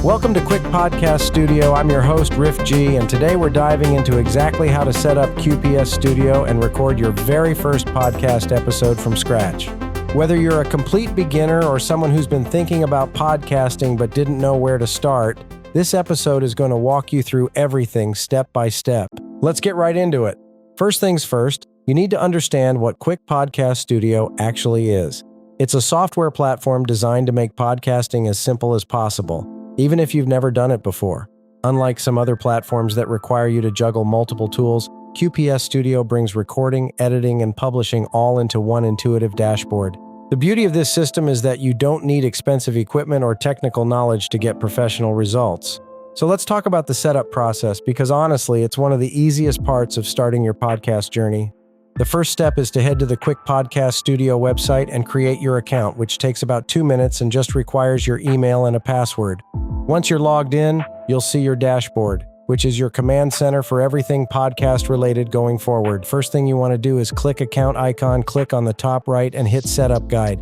Welcome to Quick Podcast Studio. I'm your host, Riff G, and today we're diving into exactly how to set up QPS Studio and record your very first podcast episode from scratch. Whether you're a complete beginner or someone who's been thinking about podcasting but didn't know where to start, this episode is going to walk you through everything step by step. Let's get right into it. First things first, you need to understand what Quick Podcast Studio actually is. It's a software platform designed to make podcasting as simple as possible, even if you've never done it before. Unlike some other platforms that require you to juggle multiple tools, QPS Studio brings recording, editing, and publishing all into one intuitive dashboard. The beauty of this system is that you don't need expensive equipment or technical knowledge to get professional results. So let's talk about the setup process, because honestly, it's one of the easiest parts of starting your podcast journey. The first step is to head to the Quick Podcast Studio website and create your account, which takes about 2 minutes and just requires your email and a password. Once you're logged in, you'll see your dashboard, which is your command center for everything podcast related going forward. First thing you want to do is click account icon, click on the top right, and hit Setup Guide.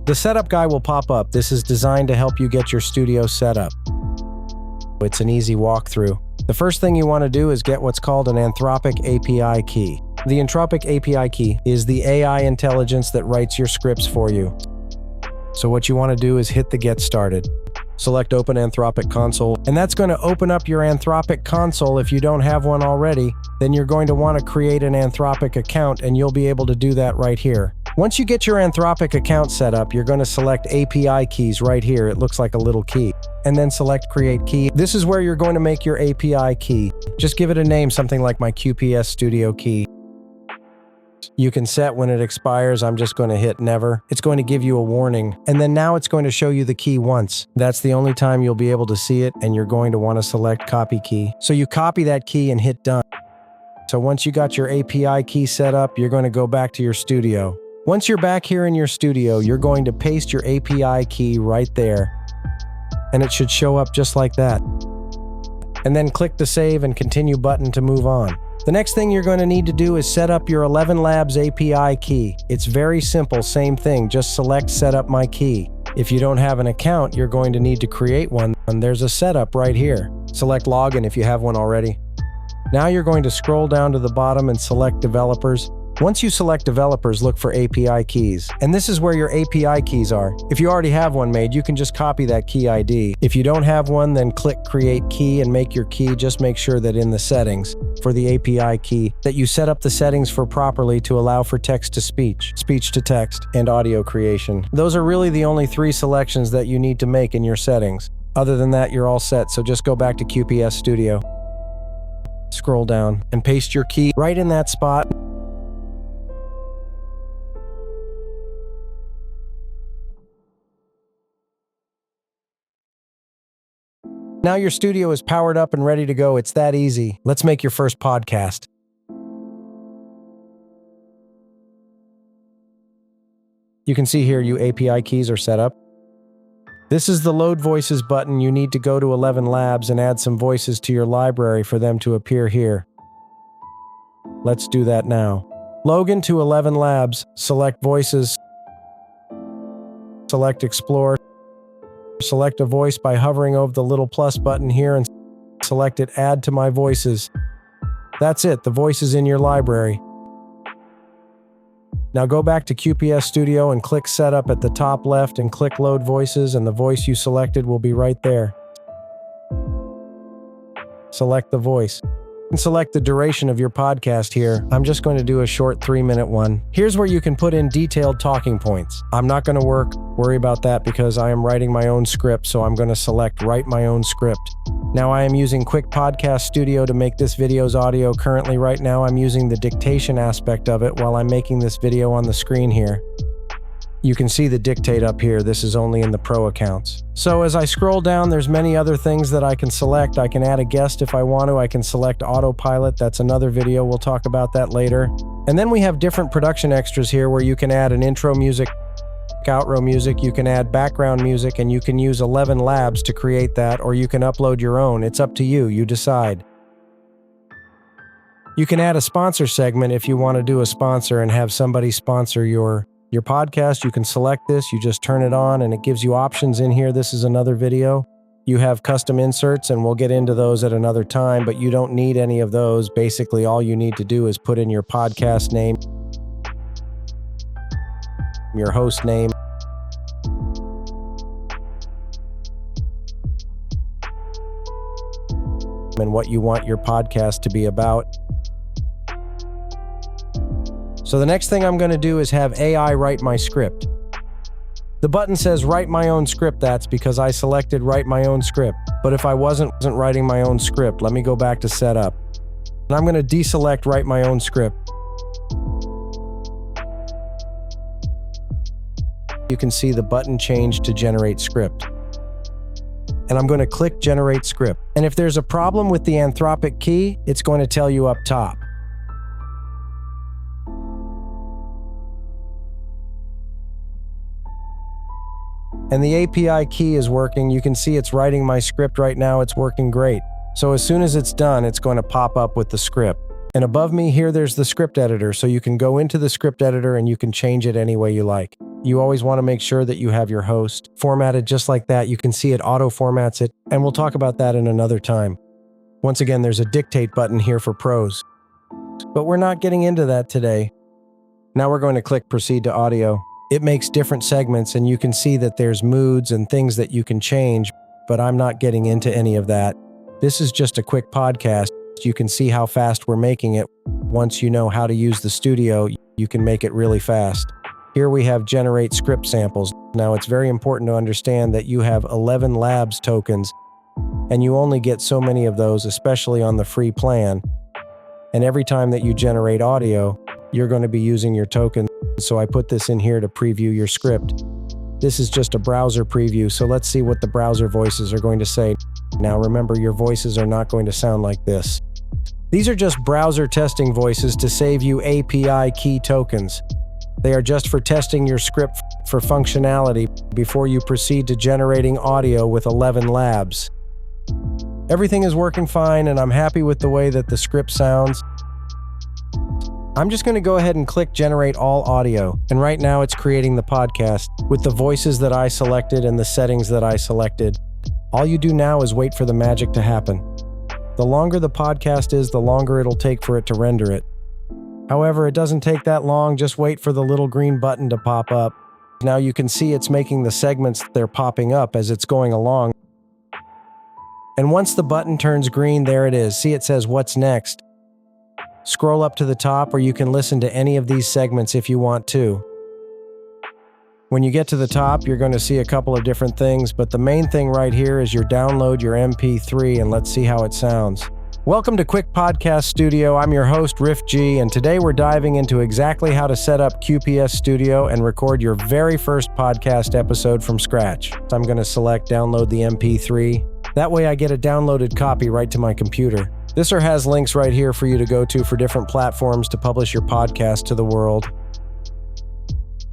The Setup Guide will pop up. This is designed to help you get your studio set up. It's an easy walkthrough. The first thing you want to do is get what's called an Anthropic API key. The Anthropic API key is the AI intelligence that writes your scripts for you. So what you want to do is hit the Get Started. Select Open Anthropic Console, and that's going to open up your Anthropic console. If you don't have one already, then you're going to want to create an Anthropic account, and you'll be able to do that right here. Once you get your Anthropic account set up, you're going to select API keys right here. It looks like a little key. And then select Create Key. This is where you're going to make your API key. Just give it a name, something like my QPS Studio key. You can set when it expires. I'm just going to hit Never. It's going to give you a warning. And then now it's going to show you the key once. That's the only time you'll be able to see it, and you're going to want to select Copy Key. So you copy that key and hit Done. So once you got your API key set up, you're going to go back to your studio. Once you're back here in your studio, you're going to paste your API key right there. And it should show up just like that. And then click the Save and Continue button to move on. The next thing you're going to need to do is set up your 11 Labs API key. It's very simple, same thing, just select Set Up My Key. If you don't have an account, you're going to need to create one, and there's a setup right here. Select Login if you have one already. Now you're going to scroll down to the bottom and select Developers. Once you select Developers, look for API keys. And this is where your API keys are. If you already have one made, you can just copy that key ID. If you don't have one, then click Create Key and make your key. Just make sure that in the settings for the API key, that you set up the settings for properly to allow for text-to-speech, speech-to-text, and audio creation. Those are really the only 3 selections that you need to make in your settings. Other than that, you're all set, so just go back to QPS Studio. Scroll down and paste your key right in that spot. Now your studio is powered up and ready to go. It's that easy. Let's make your first podcast. You can see here your API keys are set up. This is the Load Voices button. You need to go to 11 Labs and add some voices to your library for them to appear here. Let's do that now. Log into 11 Labs, select Voices, select Explore. Select a voice by hovering over the little plus button here and select it Add to My Voices. That's it, the voice is in your library. Now go back to QPS Studio and click Setup at the top left and click Load Voices, and the voice you selected will be right there. Select the voice. And select the duration of your podcast here. I'm just going to do a short 3-minute one. Here's where you can put in detailed talking points. I'm not going to worry about that because I am writing my own script, so I'm going to select Write My Own Script. Now I am using Quick Podcast Studio to make this video's audio. Currently right now I'm using the dictation aspect of it while I'm making this video on the screen here. You can see the dictate up here. This is only in the Pro accounts. So as I scroll down, there's many other things that I can select. I can add a guest if I want to. I can select autopilot. That's another video. We'll talk about that later. And then we have different production extras here where you can add an intro music, outro music, you can add background music, and you can use 11 Labs to create that, or you can upload your own. It's up to you. You decide. You can add a sponsor segment if you want to do a sponsor and have somebody sponsor your podcast. You can select this, you just turn it on and it gives you options in here. This is another video. You have custom inserts, and we'll get into those at another time, but you don't need any of those. Basically, all you need to do is put in your podcast name, your host name, and what you want your podcast to be about. So the next thing I'm going to do is have AI write my script. The button says write my own script. That's because I selected write my own script. But if I wasn't writing my own script, let me go back to setup. And I'm going to deselect write my own script. You can see the button change to generate script. And I'm going to click generate script. And if there's a problem with the Anthropic key, it's going to tell you up top. And the API key is working. You can see it's writing my script right now. It's working great. So as soon as it's done, it's going to pop up with the script. And above me here, there's the script editor. So you can go into the script editor and you can change it any way you like. You always want to make sure that you have your host formatted just like that. You can see it auto formats it, and we'll talk about that in another time. Once again, there's a dictate button here for pros. But we're not getting into that today. Now we're going to click proceed to audio. It makes different segments, and you can see that there's moods and things that you can change, but I'm not getting into any of that. This is just a quick podcast. You can see how fast we're making it. Once you know how to use the studio, you can make it really fast. Here we have generate script samples. Now it's very important to understand that you have 11 labs tokens, and you only get so many of those, especially on the free plan. And every time that you generate audio, you're going to be using your token. So I put this in here to preview your script. This is just a browser preview, so let's see what the browser voices are going to say. Now remember, your voices are not going to sound like this. These are just browser testing voices to save you API key tokens. They are just for testing your script for functionality before you proceed to generating audio with 11 labs. Everything is working fine, and I'm happy with the way that the script sounds. I'm just going to go ahead and click generate all audio, and right now it's creating the podcast with the voices that I selected and the settings that I selected. All you do now is wait for the magic to happen. The longer the podcast is, the longer it'll take for it to render it. However, it doesn't take that long. Just wait for the little green button to pop up. Now you can see it's making the segments, they're popping up as it's going along. And once the button turns green, there it is. See, it says what's next. Scroll up to the top, or you can listen to any of these segments if you want to. When you get to the top, you're going to see a couple of different things, but the main thing right here is your download your MP3, and let's see how it sounds. Welcome to Quick Podcast Studio. I'm your host, Riff G, and today we're diving into exactly how to set up QPS Studio and record your very first podcast episode from scratch. So I'm going to select download the MP3. That way I get a downloaded copy right to my computer. This has links right here for you to go to for different platforms to publish your podcast to the world.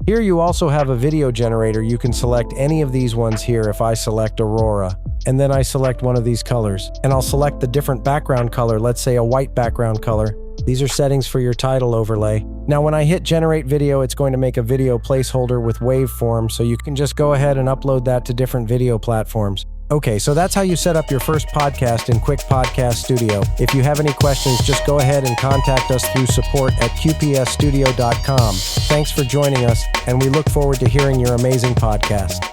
Here you also have a video generator. You can select any of these ones here. If I select Aurora, and then I select one of these colors, and I'll select the different background color, let's say a white background color. These are settings for your title overlay. Now when I hit generate video, it's going to make a video placeholder with waveform, so you can just go ahead and upload that to different video platforms. Okay, so that's how you set up your first podcast in Quick Podcast Studio. If you have any questions, just go ahead and contact us through support@qpsstudio.com. Thanks for joining us, and we look forward to hearing your amazing podcast.